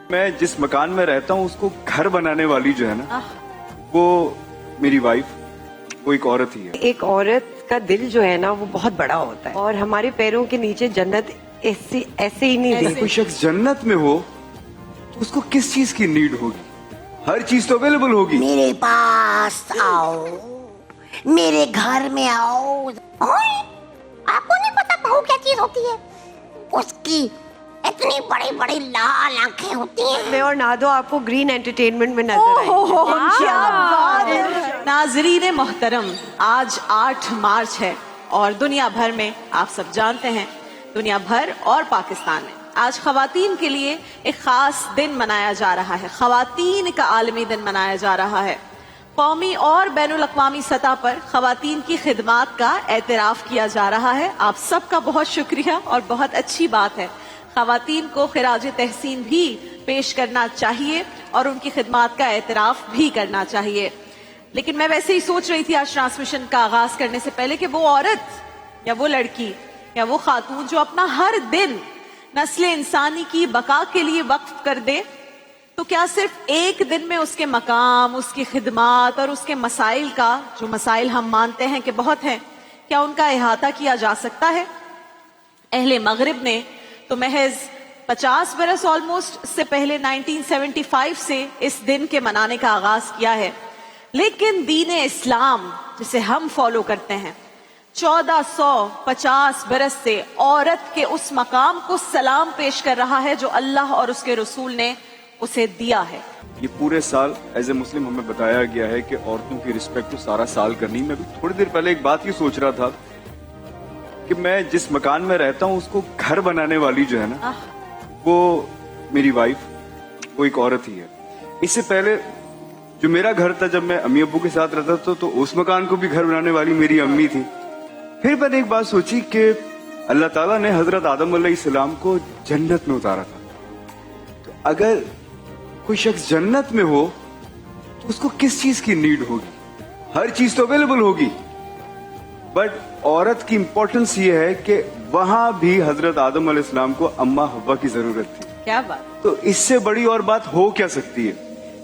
میں جس مکان میں رہتا ہوں اس کو گھر بنانے والی جو ہے نا وہ میری وائف، وہ ایک عورت ہی ہے. ایک عورت کا دل جو ہے نا وہ بہت بڑا ہوتا ہے، اور ہمارے پیروں کے نیچے جنت ایسے ہی نہیں دی. کوئی شخص جنت میں ہو تو اس کو کس چیز کی نیڈ ہوگی؟ ہر چیز تو اویلیبل ہوگی. میرے پاس آؤ، میرے گھر میں آؤ. آپ کو نہیں پتا بہو کیا چیز ہوتی ہے؟ اس کی اتنی بڑی بڑی لال آنکھیں ہوتی ہیں. میں اور نادو آپ کو گرین انٹرٹینمنٹ میں نظر آئے. ناظرین محترم، آج 8 مارچ ہے اور دنیا بھر میں آپ سب جانتے ہیں، دنیا بھر اور پاکستان میں آج خواتین کے لیے ایک خاص دن منایا جا رہا ہے. خواتین کا عالمی دن منایا جا رہا ہے. قومی اور بین الاقوامی سطح پر خواتین کی خدمات کا اعتراف کیا جا رہا ہے. آپ سب کا بہت شکریہ اور بہت اچھی بات ہے. خواتین کو خراج تحسین بھی پیش کرنا چاہیے اور ان کی خدمات کا اعتراف بھی کرنا چاہیے. لیکن میں ویسے ہی سوچ رہی تھی آج ٹرانسمیشن کا آغاز کرنے سے پہلے کہ وہ عورت یا وہ لڑکی یا وہ خاتون جو اپنا ہر دن نسل انسانی کی بقا کے لیے وقف کر دے، تو کیا صرف ایک دن میں اس کے مقام، اس کی خدمات اور اس کے مسائل کا، جو مسائل ہم مانتے ہیں کہ بہت ہیں، کیا ان کا احاطہ کیا جا سکتا ہے؟ اہل مغرب نے تو محض 50 برس آلموسٹ سے پہلے 1975 سے اس دن کے منانے کا آغاز کیا ہے. لیکن دین اسلام جسے ہم فالو کرتے ہیں 1450 برس سے عورت کے اس مقام کو سلام پیش کر رہا ہے جو اللہ اور اس کے رسول نے اسے دیا ہے. یہ پورے سال ایز اے مسلم ہمیں بتایا گیا ہے کہ عورتوں کی رسپیکٹ تو سارا سال کرنی. میں بھی تھوڑی دیر پہلے ایک بات یہ سوچ رہا تھا کہ میں جس مکان میں رہتا ہوں اس کو گھر بنانے والی جو ہے نا وہ میری وائف، وہ ایک عورت ہی ہے. اس سے پہلے جو میرا گھر تھا جب میں امی ابو کے ساتھ رہتا تھا تو اس مکان کو بھی گھر بنانے والی میری امی تھی. پھر میں نے ایک بات سوچی کہ اللہ تعالیٰ نے حضرت آدم علیہ السلام کو جنت میں اتارا تھا. تو اگر کوئی شخص جنت میں ہو تو اس کو کس چیز کی نیڈ ہوگی؟ ہر چیز تو اویلیبل ہوگی. بٹ عورت کی امپورٹنس یہ ہے کہ وہاں بھی حضرت آدم علیہ السلام کو اما حوا کی ضرورت تھی. کیا بات! تو اس سے بڑی اور بات ہو کیا سکتی ہے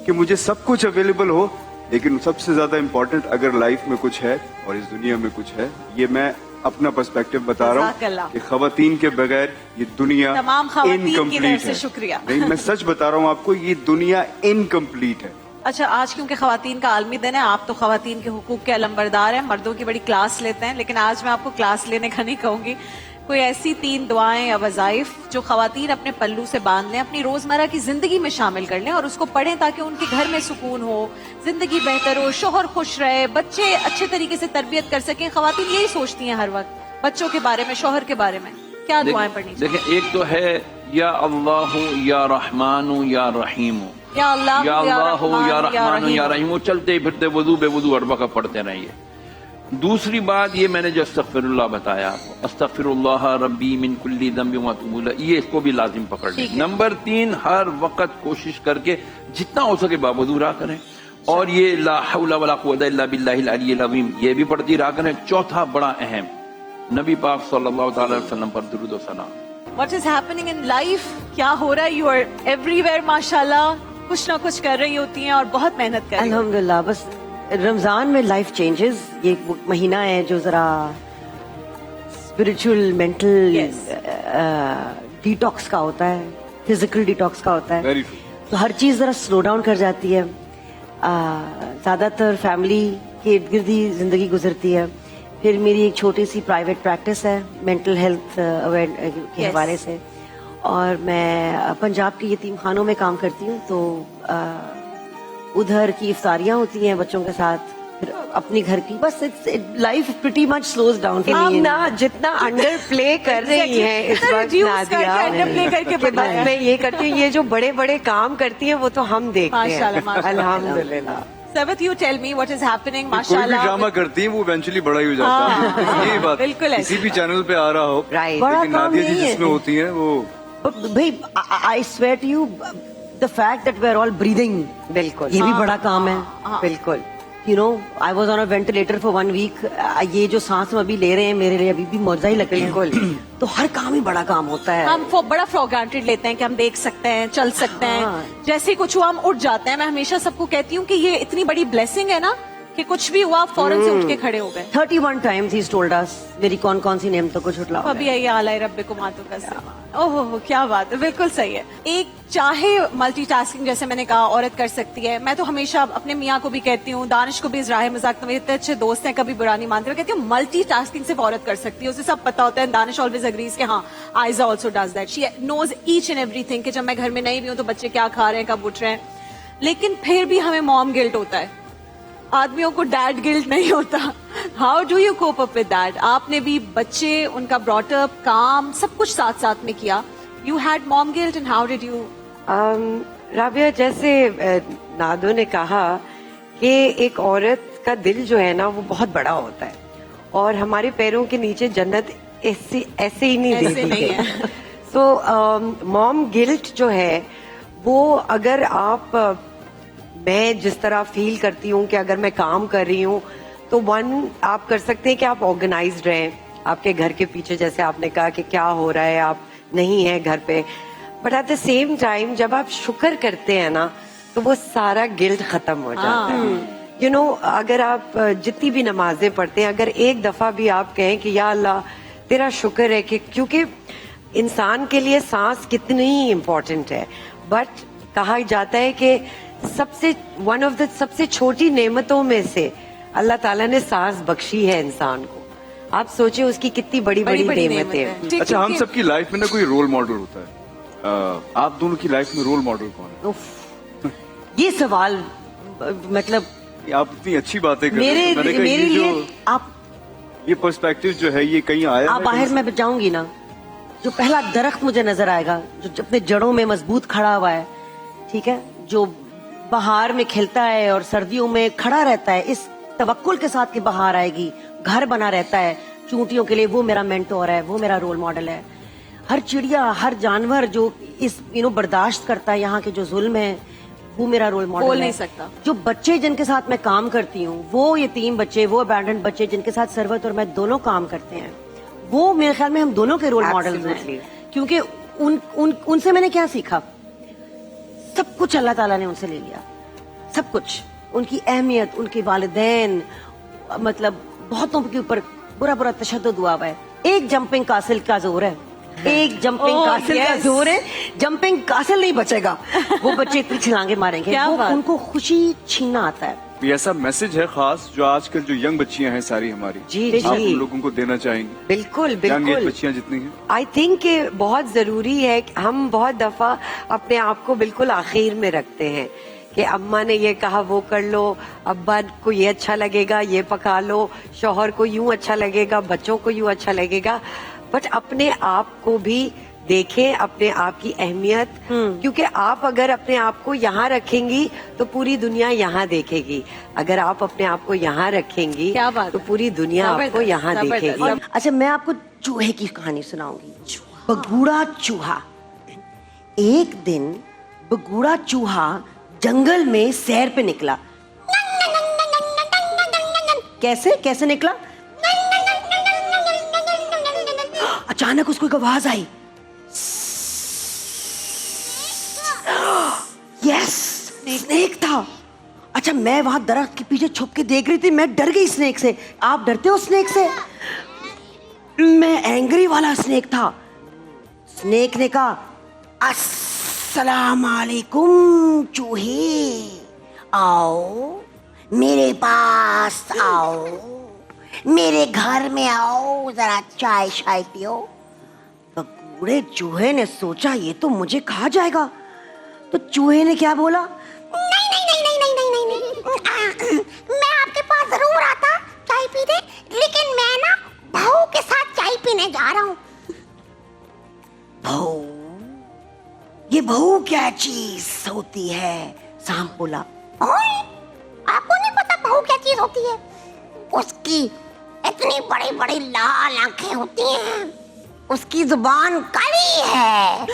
کہ مجھے سب کچھ اویلیبل ہو، لیکن سب سے زیادہ امپورٹنٹ اگر لائف میں کچھ ہے اور اس دنیا میں کچھ ہے. یہ میں اپنا پرسپیکٹو بتا رہا ہوں کہ خواتین کے بغیر یہ دنیا تمام خواتین کی انکمپلیٹ طرف سے ہے. شکریہ. نہیں، میں سچ بتا رہا ہوں آپ کو، یہ دنیا انکمپلیٹ ہے. اچھا، آج کیونکہ خواتین کا عالمی دن ہے، آپ تو خواتین کے حقوق کے علمبردار ہیں، مردوں کی بڑی کلاس لیتے ہیں، لیکن آج میں آپ کو کلاس لینے کا نہیں کہوں گی. کوئی ایسی 3 دعائیں یا وظائف جو خواتین اپنے پلو سے باندھ لیں، اپنی روزمرہ کی زندگی میں شامل کر لیں اور اس کو پڑھیں تاکہ ان کے گھر میں سکون ہو، زندگی بہتر ہو، شوہر خوش رہے، بچے اچھے طریقے سے تربیت کر سکیں. خواتین یہی سوچتی ہیں ہر وقت بچوں کے بارے میں، شوہر کے بارے میں. کیا دعائیں پڑھنی چاہیے؟ دیکھیں، ایک تو ہے یا اللہ یا رحمان یا رحیم، یا اللہ یا اللہ یا رحمان یا رحیم. رحیم، چلتے پھرتے وضو بے وضو ہر وقت پڑھتے رہیے. دوسری بات یہ میں نے جو استغفر اللہ بتایا آپ کو، استغفر اللہ ربی من کل ذنب واتوب الیہ، یہ اس کو بھی لازم پکڑ لیں. نمبر 3، ہر وقت کوشش کر کے جتنا ہو سکے باوضو رہا کریں، اور یہ لا حول ولا قوت الا باللہ العلی العظیم یہ بھی پڑھتی رہا کریں. چوتھا بڑا اہم، نبی پاک صلی اللہ تعالی وسلم پر درود و سلام. What is happening in life؟ کیا ہو رہا ہے؟ You are everywhere ماشاءاللہ، کچھ نہ کچھ کر رہی ہوتی ہیں اور بہت محنت کر رہی ہیں. الحمدللہ. بس رمضان میں لائف چینجز، یہ مہینہ ہے جو ذرا اسپرچل مینٹل ڈیٹاکس کا ہوتا ہے، فزیکل ڈیٹاکس کا ہوتا ہے. Very true. تو ہر چیز ذرا سلو ڈاؤن کر جاتی ہے. زیادہ تر فیملی کے ارد گرد ہی زندگی گزرتی ہے. پھر میری ایک چھوٹی سی پرائیویٹ پریکٹس ہے مینٹل ہیلتھ کے حوالے سے، اور میں پنجاب کے یتیم خانوں میں کام کرتی ہوں. تو ادھر کی افطاریاں ہوتی ہیں بچوں کے ساتھ، پھر اپنی گھر کی، بس life pretty much slows down. آپ نا جتنا انڈر پلے کر رہی ہیں اس وقت نادیہ، میں یہ کرتی ہوں، یہ جو بڑے بڑے کام کرتی ہیں وہ تو ہم دیکھتے ہیں. الحمدللہ. Sabat, you tell me what is happening. کوئی ماشاءاللہ بھی ڈرامہ کرتی ہیں وہ ایونچولی بڑا ہی ہو جاتا ہے. یہی بات بالکل کسی بھی چینل پہ آ رہا ہو، بڑا لیکن نادیہ جی جس میں ہوتی ہیں وہ بھائی I swear to you the fact that we are all breathing، بالکل یہ بھی بڑا کام ہے. بالکل you know I was on a ventilator for 1 week. ये जो सांस हम अभी ले रहे हैं मेरे लिए अभी भी मौजा ही लग रही है. तो हर काम ही बड़ा काम होता है. हम बड़ा फॉर ग्रांटेड लेते हैं कि हम देख सकते हैं, चल सकते हैं. हाँ. जैसे ही कुछ हुआ हम उठ जाते हैं. मैं हमेशा सबको कहती हूँ कि ये इतनी बड़ी ब्लेसिंग है ना कि कुछ भी हुआ फौरन से उठ के खड़े हो गए. 31 times he's told us मेरी कौन कौन सी नेमतों को छुटलाओ. अभी आई आला रब्बे को मातू का ओहो क्या बात है. बिल्कुल सही है. एक चाहे मल्टीटास्किंग जैसे मैंने कहा औरत कर सकती है. मैं तो हमेशा अपने मियाँ को भी कहती हूँ, दानिश को भी इस राह मजाक, मेरे इतने अच्छे दोस्त हैं, कभी बुरा नहीं मानते. मैं कहती हूँ मल्टीटास्किंग सिर्फ औरत कर सकती है. उसे सब पता होता है. दानिश ऑलवेज अग्रीज कि हाँ Aiza also does that. She knows each and everything कि जब मैं घर में नहीं भी हूँ तो बच्चे क्या खा रहे हैं, कब उठ रहे हैं. लेकिन फिर भी हमें मॉम गिल्ट होता है. आदमियों को डैड गिल्ट नहीं होता. How do you cope up with that? आपने भी बच्चे, उनका ब्रॉटअप, काम, सब कुछ साथ साथ में किया. You had mom guilt and how did you? Rabia, जैसे नादो ने कहा कि एक औरत का दिल जो है ना वो बहुत बड़ा होता है और हमारे पैरों के नीचे जन्नत ऐसे ही नहीं ऐसे देती नहीं है. है. सो मॉम गिल्ट जो है वो अगर आप मैं जिस तरह फील करती हूँ कि अगर मैं काम कर रही हूँ तो वन आप कर सकते हैं कि आप ऑर्गेनाइज्ड रहें आपके घर के पीछे, जैसे आपने कहा कि क्या हो रहा है, आप नहीं है घर पे. But at the same time जब आप शुक्र करते हैं ना तो वो सारा गिल्ट खत्म हो जाता है. यू नो अगर आप जितनी भी नमाजें पढ़ते हैं, अगर एक दफा भी आप कहें कि या अल्लाह तेरा शुक्र है कि, क्योंकि इंसान के लिए सांस कितनी इम्पोर्टेंट है. बट कहा जाता है कि वन ऑफ द सबसे छोटी नेमतों में से अल्लाह ताला ने सांस बख्शी है इंसान को. आप सोचिए उसकी कितनी बड़ी बड़ी नेमतें हैं. अच्छा, हम सबकी लाइफ में ना कोई रोल मॉडल होता है. आप दोनों की लाइफ में रोल मॉडल कौन है? उफ, ये सवाल मतलब आप इतनी अच्छी बातें कर रहे मेरे हैं. मैंने कहा मेरे ये लिए जो आप ये पर्सपेक्टिव जो है ये कहीं आया आप है बाहर में जाऊंगी ना, जो पहला दरख्त मुझे नजर आएगा जो अपने जड़ों में मजबूत खड़ा हुआ है, ठीक है, जो बहार में खिलता है और सर्दियों में खड़ा रहता है इस तवक्कुल के साथ कि बहार आएगी, घर बना रहता है चूंटियों के लिए, वो मेरा मेंटोर है, वो मेरा रोल मॉडल है. हर चिड़िया, हर जानवर जो इस बर्दाश्त करता है यहाँ के जो जुल्म है, वो मेरा रोल मॉडल बोल है. नहीं सकता. जो बच्चे जिनके साथ मैं काम करती हूँ, वो यतीम बच्चे, वो अबैंडन्ड बच्चे जिनके साथ सरवत और मैं दोनों काम करते हैं, वो मेरे ख्याल में हम दोनों के रोल मॉडल हैं. क्योंकि उनसे मैंने क्या सीखा? सब कुछ अल्लाह ताला ने उनसे ले लिया, सब कुछ. उनकी अहमियत, उनके वालिदैन, मतलब बहुतों के ऊपर बुरा बुरा तशद्दुद हुआ है. एक जंपिंग कासिल का जोर है, एक जंपिंग कासिल का जोर है. जंपिंग कासिल नहीं बचेगा. वो बच्चे इतनी छलांगे मारेंगे, वो उनको खुशी छीनना आता है. ये ऐसा मैसेज है खास जो आजकल जो यंग बच्चियां हैं सारी हमारी, जी, आप जी. उन लोगों को देना चाहेंगे? बिल्कुल यंग एज बिल्कुल. बच्चियां जितनी हैं. आई थिंक कि बहुत जरूरी है कि हम बहुत दफा अपने आप को बिल्कुल आखिर में रखते हैं कि अम्मा ने ये कहा वो कर लो, अब्बा को ये अच्छा लगेगा ये पका लो, शौहर को यूं अच्छा लगेगा, बच्चों को यूं अच्छा लगेगा. बट अपने आप को भी देखें, अपने आप की अहमियत, क्योंकि आप अगर अपने आप को यहाँ रखेंगी तो पूरी दुनिया यहाँ देखेगी. अगर आप अपने आप को यहाँ रखेंगी क्या बात तो है. पूरी दुनिया आपको यहाँ जबरदस्त. देखेगी. अच्छा, मैं आपको चूहे की कहानी सुनाऊंगी. बगूड़ा चूहा. एक दिन बगूड़ा चूहा जंगल में सैर पे निकला. कैसे कैसे निकला? अचानक उसको एक आवाज आई. यस, स्नेक था. अच्छा, मैं वहां दरख्त के पीछे छुप के देख रही थी. मैं डर गई स्नेक से. आप डरते हो स्नेक से? मैं एंग्री वाला स्नेक था. स्नेक ने कहा, अस्सलाम वालेकुम चूहे, आओ मेरे पास आओ, मेरे घर में आओ, जरा चाय शाय पियो. बूढ़े चूहे ने सोचा ये तो मुझे खा जाएगा. तो चूहे ने क्या बोला? नहीं नहीं नहीं नहीं नहीं नहीं नहीं नहीं. मैं आपके पास जरूर आता चाय पीने, लेकिन मैं ना बहू के साथ चाय पीने जा रहा हूँ. बहू? ये बहू क्या चीज होती है? सांप बोला. ओए, आपको नहीं पता बहू क्या चीज होती है? उसकी इतनी बड़ी बड़ी लाल आंखें होती हैं, उसकी जुबान काली है,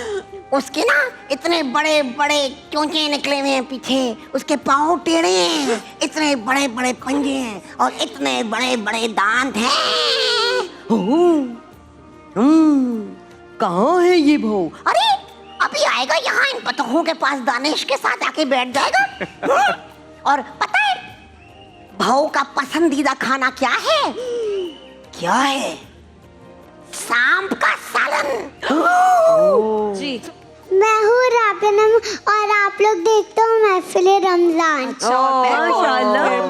उसके ना इतने बड़े बड़े चोंचे निकले हुए हैं पीछे, उसके पाँव टेढ़े हैं, इतने बड़े बड़े पंजे हैं और इतने बड़े बड़े दांत हैं। कहाँ है ये बहू? अरे अभी आएगा यहाँ, इन पतंगों के पास दानिश के साथ आके बैठ जाएगा। और पता है भाऊ का पसंदीदा खाना क्या है? क्या है? सांप का सालन। जी मैं हूँ राबिनम और आप लोग देखते हो महफिल रमजान।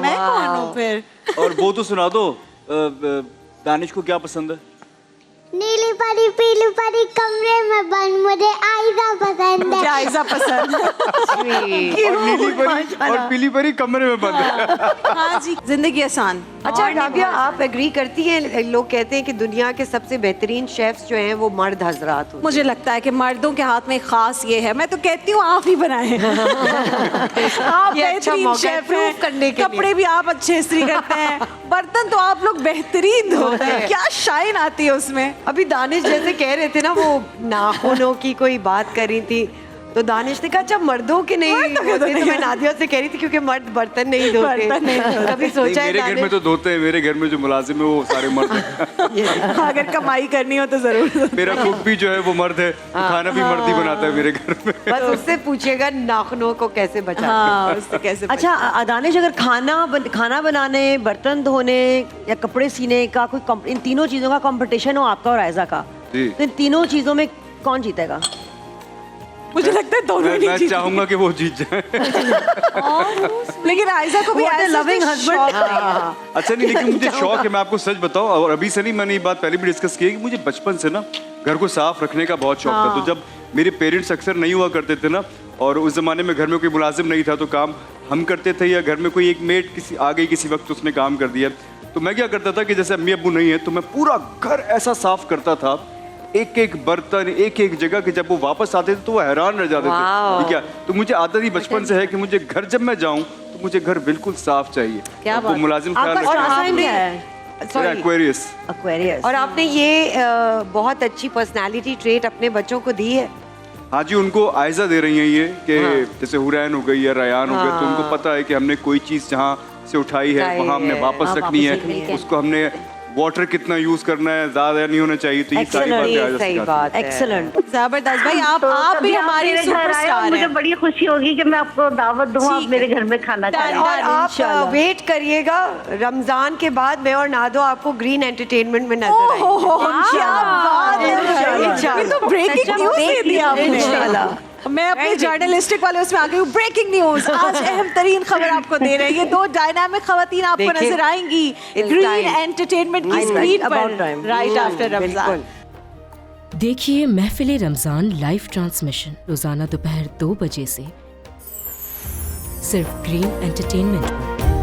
मैं कौन हूँ फिर? और वो तो सुना दो, दानिश को क्या पसंद है? नीली परी पीली परी कमरे में बंद, मुझे आयजा पसंद है। जायजा पसंद। और नीली परी और पीली परी कमरे में बंद है। हाँ जी, जिंदगी आसान। अच्छा राबिया, आप एग्री करती हैं, लोग कहते हैं कि दुनिया के सबसे बेहतरीन शेफ्स जो हैं वो मर्द हजरात होते मुझे लगता है कि मर्दों के हाथ में खास ये है, मैं तो कहती हूँ आप ही बनाए। आप ये अच्छा बेहतरीन मौका है शेफ prove हैं, करने के लिए। कपड़े भी आप अच्छे इस्त्री करते हैं, बर्तन तो आप लोग बेहतरीन धोते हैं, क्या शाइन आती है उसमें। अभी दानिश जैसे कह रहे थे ना, वो नाखूनों की कोई बात कर रही थी, तो दानिश ने कहा अच्छा मर्दों के नहीं होते, तो मैं नादिया से कह रही थी क्योंकि मर्द बर्तन नहीं धोते। कभी सोचा है मेरे घर में तो धोते हैं, मेरे घर में जो मुलाजिम है वो सारे मर्द हैं। अगर कमाई करनी हो तो जरूर। मेरा कुक भी जो है वो मर्द है, खाना भी मर्द ही बनाता है मेरे घर में। बस उससे पूछिएगा नाखूनों को कैसे बचाते हैं। हाँ, उससे कैसे अच्छा दानिश, अगर खाना बनाने, बर्तन धोने या कपड़े सीने का कोई इन तीनों चीजों का कंपटीशन हो आपका और आयजा का, जी। तो इन तीनों चीजों में कौन जीतेगा? मुझे लगता है दोनों ही मैं जीत। चाहूंगा कि वो जीत जाए। लेकिन आयजा को भी What a ऐसा loving कोई husband। शौक नहीं है। अच्छा नहीं, लेकिन मुझे शौक है, मैं आपको सच बताऊं, और अभी से नहीं, मैंने ये बात पहले भी डिस्कस की है कि मुझे बचपन से ना घर को साफ रखने का बहुत शौक था। तो जब मेरे पेरेंट्स अक्सर नहीं हुआ करते थे ना, और उस जमाने में घर में कोई मुलाजिम नहीं था, तो काम हम करते थे या घर में कोई एक मेड किसी आ गई किसी वक्त, उसने काम कर दिया, तो मैं क्या करता था कि जैसे अम्मी अब्बू नहीं है तो मैं पूरा घर ऐसा साफ करता था, एक एक बर्तन, एक एक जगह के, जब वो वापस आते थे तो वो हैरान रह जाते थे। ठीक है, तो मुझे आदत ही बचपन से है कि मुझे घर जब मैं जाऊं तो मुझे घर बिल्कुल साफ चाहिए। क्या वो मुलाजिम ख्याल आपका रखे। स्टार साइन क्या है? एक्वेरियस। एक्वेरियस। और आपने ये बहुत अच्छी पर्सनालिटी ट्रेट अपने बच्चों को दी है। हाँ जी, उनको आयजा दे रही हैं ये कि जैसे हुरैन हो गई या रयान हो गया, तो उनको पता है कि हमने कोई चीज जहाँ से उठाई है वहाँ हमने वापस रखनी है, उसको हमने वाटर कितना यूज करना है, ज्यादा नहीं होना चाहिए। तो ये सारी बातें आयजा सही सिखाती बात है। एक्सीलेंट। जबरदस्त भाई, आप भी हमारी सुपरस्टार मुझे हैं। बड़ी खुशी होगी कि मैं आपको दावत दूं, आप मेरे घर में खाना खाएं। और आप वेट करिएगा, रमजान के बाद मैं और नादो आपको ग्रीन एंटरटेनमेंट में नजर आएंगे। क्या बात है, ये तो ब्रेकिंग न्यूज़ दे दिया आपने। मैं अपने जर्नलिस्टिक वाले उसमें आ गई हूँ। ब्रेकिंग न्यूज, आज अहम तरीन खबर आपको दे रहे हैं। ये दो डायनामिक खवातीन आपको देखिए, नजर आएंगी ग्रीन एंटरटेनमेंट की स्क्रीन पर राइट आफ्टर रमजान। देखिए महफिल रमजान लाइव ट्रांसमिशन रोजाना दोपहर 2 बजे से सिर्फ ग्रीन एंटरटेनमेंट पर।